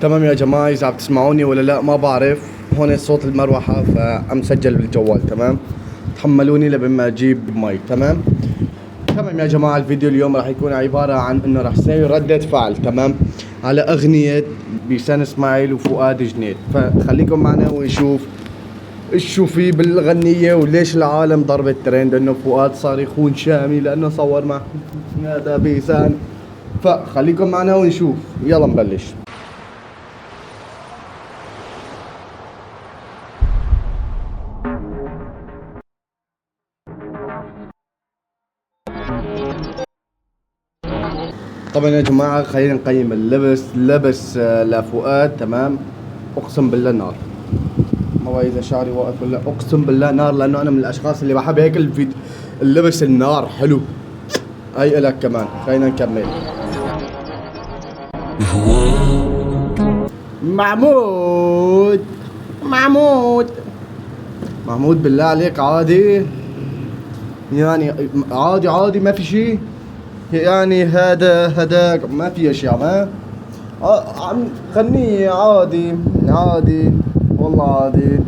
تمام يا جماعة، إذا عم تسمعوني ولا لا ما بعرف. هون صوت المروحة فعم سجل بالجوال. تمام، تحملوني لبما أجيب مي. تمام يا جماعة، الفيديو اليوم راح يكون عبارة عن إنه راح نسوي ردة فعل تمام على أغنية بيسان إسماعيل وفؤاد جنيد. فخليكم معنا ونشوف إيش شو في بالغنية وليش العالم ضربت ترند إنه فؤاد صار يخون شامي لأنه صور مع هذا بيسان. فخليكم معنا ونشوف، يلا نبلش. طبعا يا جماعة خلينا نقيم اللبس لفؤاد. تمام، اقسم بالله نار. ما بعرف اذا شعري واقف ولا، اقسم بالله نار، لانه انا من الاشخاص اللي بحب هيك الفيديو اللبس النار حلو. هي الك كمان. خلينا نكمل. محمود محمود بالله عليك عادي يعني، عادي ما في شيء يعني. هذا ما في اشياء. ما عم غنية عادي والله عادي.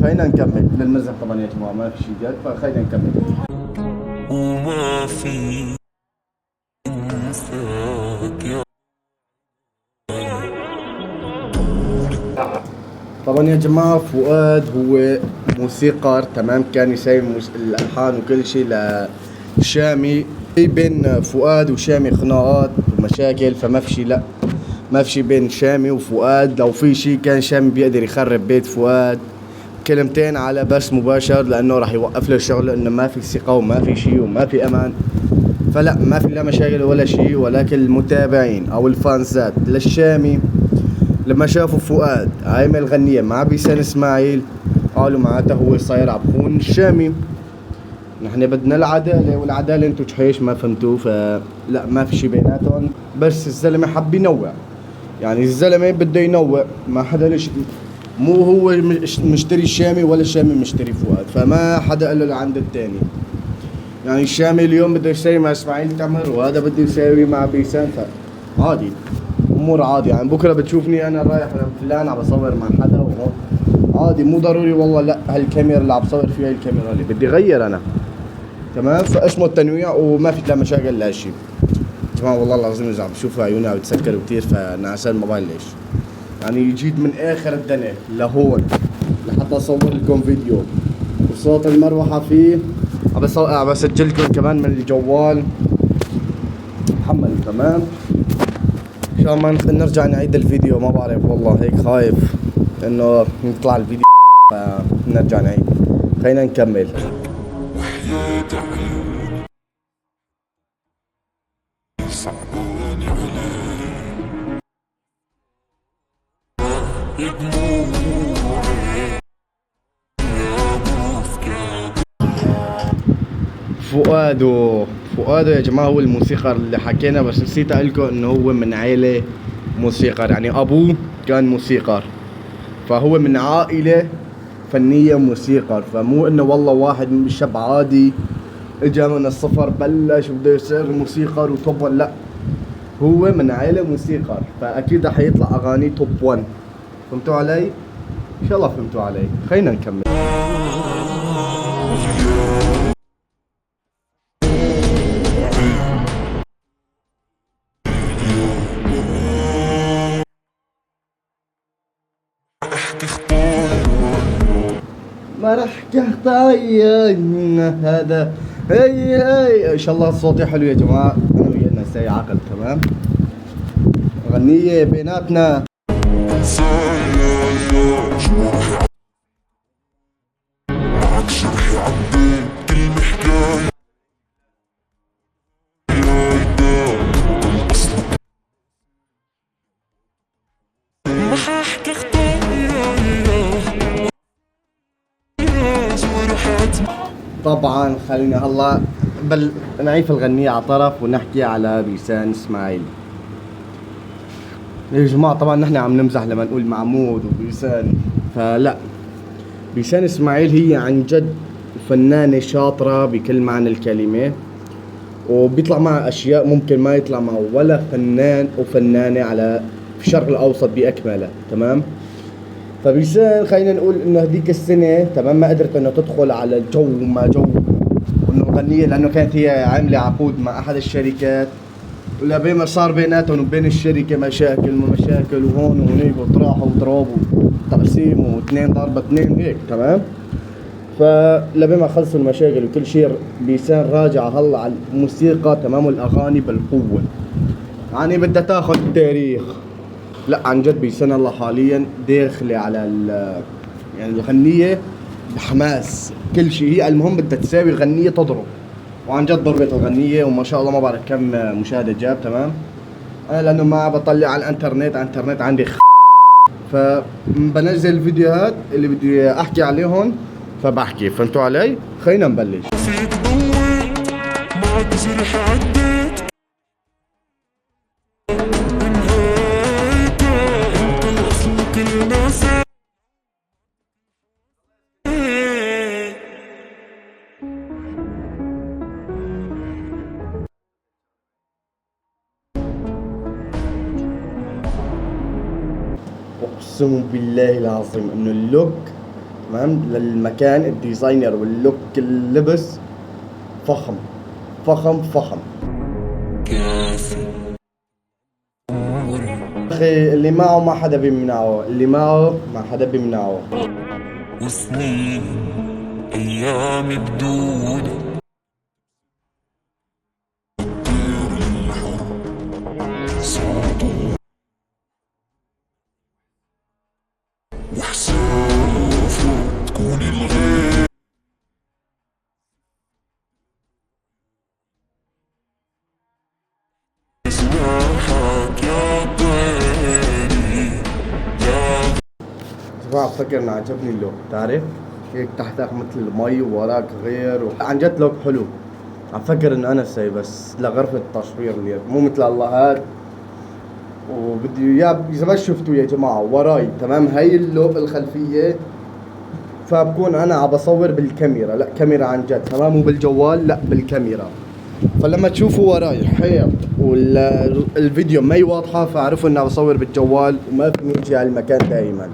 خلينا نكمل للمزح طبعا يا جماعة، ما في شيء جد، فخلينا نكمل. وما في طبعا يا جماعة فؤاد هو موسيقار. تمام، كان يسوي الألحان وكل شيء لشامي. في بين فؤاد وشامي خناقات ومشاكل، فما في شيء، لا ما في شيء بين شامي وفؤاد. لو في شيء كان شامي بيقدر يخرب بيت فؤاد كلمتين على بث مباشر، لأنه راح يوقف له الشغل، إنه ما في ثقة وما في شيء وما في أمان. فلا ما في لا مشاكل ولا شيء، ولكن المتابعين أو الفانزات للشامي لما شافوا فؤاد عامل غنية مع بيسان إسماعيل قالوا معناته هو صاير عبخون الشامي. نحن بدنا العدالة، والعدالة انتو جحيش ما فهمتوا. فلا ما في شي بيناتهم، بس الزلمة حب ينوع. يعني الزلمة بده ينوع، ما حدا ليش مو هو مشتري الشامي ولا الشامي مشتري فؤاد، فما حدا قال له لعند التاني. يعني الشامي اليوم بده يسوي مع اسماعيل تمر، وهذا بده يسوي مع بيسان. عادي، امور عادي. يعني بكره بتشوفني انا رايح لفلان عم بصور مع حدا وهون عادي. مو ضروري والله لا هالكاميرا اللي عم بصور فيها الكاميرا اللي بدي غير انا. تمام، فاسمه التنويع وما في لا مشاكل لا شيء. جماعة والله العظيم اذا عم بشوفها عيوني عم بتسكر كثير، فنعسان ما بعرف ليش. يعني جيت من اخر الدنيا لهون لحتى اصور لكم فيديو، وصوت المروحة فيه عم بسجل لكم كمان من الجوال محمل. تمام، ان شاء الله نرجع نعيد الفيديو. ما بعرف والله، هيك خايف انه يطلع الفيديو فنرجع نعيد. خلينا نكمل. فؤاد يا جماعة هو الموسيقار اللي حكينا، بس نسيت اقولكم انه هو من عائلة موسيقار. يعني ابوه كان موسيقار، فهو من عائلة فنية موسيقار. فمو انه والله واحد شاب عادي اجا من الصفر بلش وبده يصير موسيقار وتوب 1. لا، هو من عائلة موسيقار، فاكيد رح يطلع اغاني توب 1. فهمتوا علي؟ ان شاء الله فهمتوا علي. خلينا نكمل. ما راح اختار هذا. هي ان شاء الله صوتي حلو يا جماعه. انا ويانا ساي عقل. تمام، غنية بيناتنا. طبعا خلينا هلا نعيف الغنية على طرف ونحكي على بيسان اسماعيل. يا جماعة طبعا نحن عم نمزح لما نقول معمود وبيسان، فلا، بيسان اسماعيل هي عن جد فنانة شاطرة بكل معنى الكلمة، وبيطلع معها اشياء ممكن ما يطلع معه ولا فنان وفنانة على في الشرق الاوسط باكمله. تمام. فبيصير خلينا نقول انه هذيك السنه تمام ما قدرت انه تدخل على الجو ما جو انه مغنيه، لانه كانت هي عامله عقود مع احد الشركات، ولبين صار بيناتهم وبين الشركه مشاكل وهون وهنيك وطراح وضرب وتقسيم واثنين ضربة اثنين هيك. تمام. فلبين ما خلصوا المشاكل وكل شيء بيسان راجع هلا على الموسيقى تمام والاغاني بالقوه، يعني بدها تاخذ التاريخ. لا عن جد بيسان الله حاليا داخله على يعني الغنيه بحماس كل شيء. هي المهم بدها تساوي غنيه تضرب، وعن جد ضربت الغنيه وما شاء الله ما بعرف كم مشاهده جاب. تمام. انا لانه ما بطلع على الانترنت عندي فبنزل الفيديوهات اللي بدي احكي عليهم فبحكي. فهمتوا علي؟ خلينا نبلش. فيك ضويت ما بجرح عديت انهيت انت الاصل كل ناس اقسم بالله العظيم انه اللوك تمام للمكان الديزاينر واللوك اللبس فخم فخم فخم. اخي اللي معه ما حدا بيمنعه، اللي معه ما حدا بيمنعه. وسنين ايام بدون بفكر انه عجبني اللوك، تعرف هيك تحتك مثل المي ووراك غير عن جد لوك حلو. عم فكر انه انا ساي بس لغرفة التصوير اللي مو مثل اللهات. وبدي اياه اذا بس شفتوا يا جماعة وراي تمام هاي اللوك الخلفية، فبكون انا عم بصور بالكاميرا، لا كاميرا عن جد تمام، مو بالجوال لا بالكاميرا. فلما تشوفوا وراي حيط والفيديو ما واضحة فاعرفوا اني عم بصور بالجوال وما فيني اجي على المكان دائما.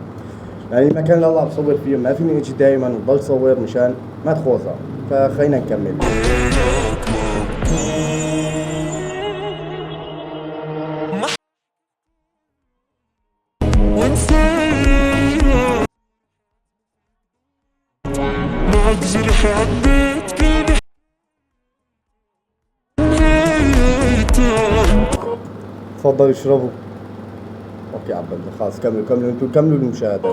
يعني المكان اللي الله بصور فيه ما فيني اجي دائما وضل صور مشان ما تخوصها. فخلينا نكمل. تفضلوا اشربوا. اوكي عبد خلاص كملوا انتوا كملوا المشاهدة.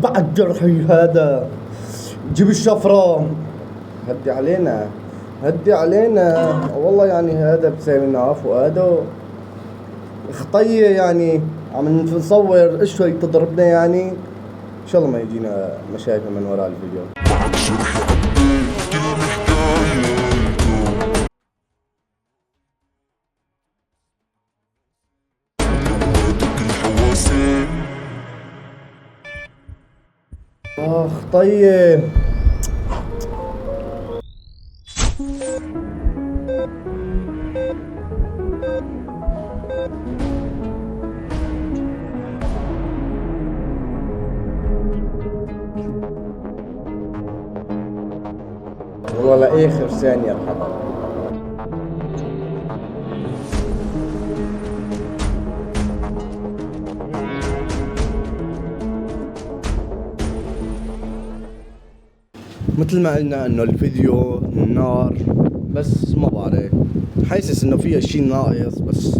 بعد جرحي هذا جيب الشفرة. هدي علينا والله. يعني هذا بسوي لنا عفو هذا خطية، يعني عم نصور اشوي تضربنا يعني. ان شاء الله ما يجينا مشاكل من وراء الفيديو. اخ طيب والله لاخر ثانية بحضر. مثل ما قلنا انه الفيديو نار، بس ما بعرف حاسس انه فيها شيء ناقص. بس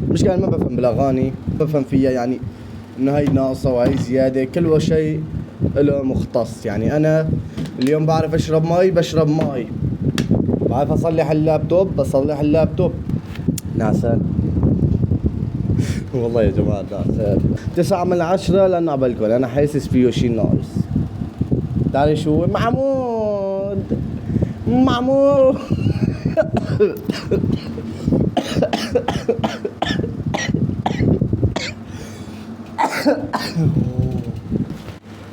مش كان ما بفهم بالاغاني، بفهم فيها يعني انه هاي ناقصة وهي زيادة، كل شيء له مختص. يعني انا اليوم بعرف اشرب مي بشرب مي، بعرف اصلح اللابتوب بصلح اللابتوب. نعسان والله يا جماعة نعسان. 9 من 10 لانه عبالكم انا حاسس فيه شيء ناقص. تعرف شو معمود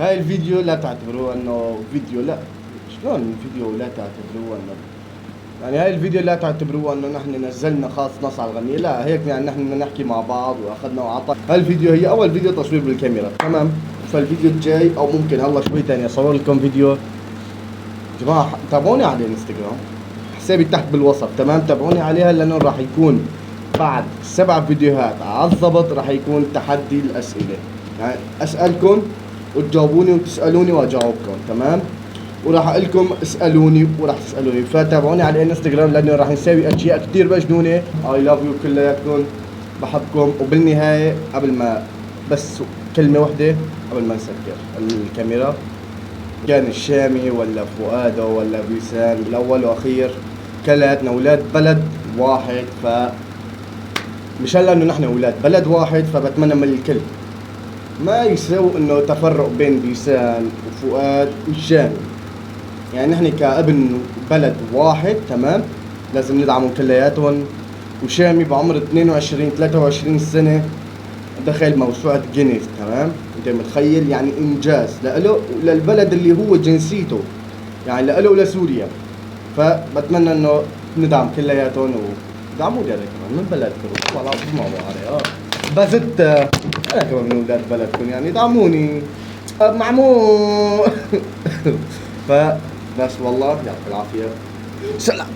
هاي الفيديو لا تعتبروه انه فيديو، لا شلون فيديو لا تعتبروه انه يعني هاي الفيديو لا تعتبروه انه نحن نزلنا خاص نص على الغنية، لا هيك يعني نحن بدنا نحكي مع بعض واخذنا وعطى. هاي الفيديو هي اول فيديو تصوير بالكاميرا، تمام. فالفيديو الجاي او ممكن هلا شوي تاني اصور لكم فيديو. جماعة تابعوني على الانستغرام، حسابي تحت بالوصف، تمام. تابعوني عليها لانه راح يكون بعد 7 فيديوهات على الضبط راح يكون تحدي الاسئلة، يعني اسألكم وتجاوبوني وتسألوني واجاوبكم، تمام. وراح اقول لكم اسالوني وراح تسالوني، فتابعوني على الانستغرام لانه راح نسوي اشياء كثير مجنونه. اي لاف يو كلياتكم، بحبكم. وبالنهايه قبل ما بس كلمه واحده قبل ما نسكر الكاميرا، كان الشامي ولا فؤاد ولا بيسان، الاول واخير كلاتنا اولاد بلد واحد. مشان لانه نحن اولاد بلد واحد فبتمنى من الكل ما يسوي انه تفرق بين بيسان وفؤاد والشامي. يعني نحن كابن بلد واحد، تمام، لازم ندعمهم كلياتهم. وشامي بعمر 22 23 سنة دخل موسوعة جينيس، تمام. انت متخيل يعني انجاز لإله وللبلد اللي هو جنسيته، يعني لإله ولسوريا. فبتمنى انه ندعم كلياتهم ودعموا لي انا كمان من بلدكم، والله ما بعرف بزت انا كمان من ولاد بلدكم، يعني دعموني معمول. فبس والله يعطيك العافية، سلام.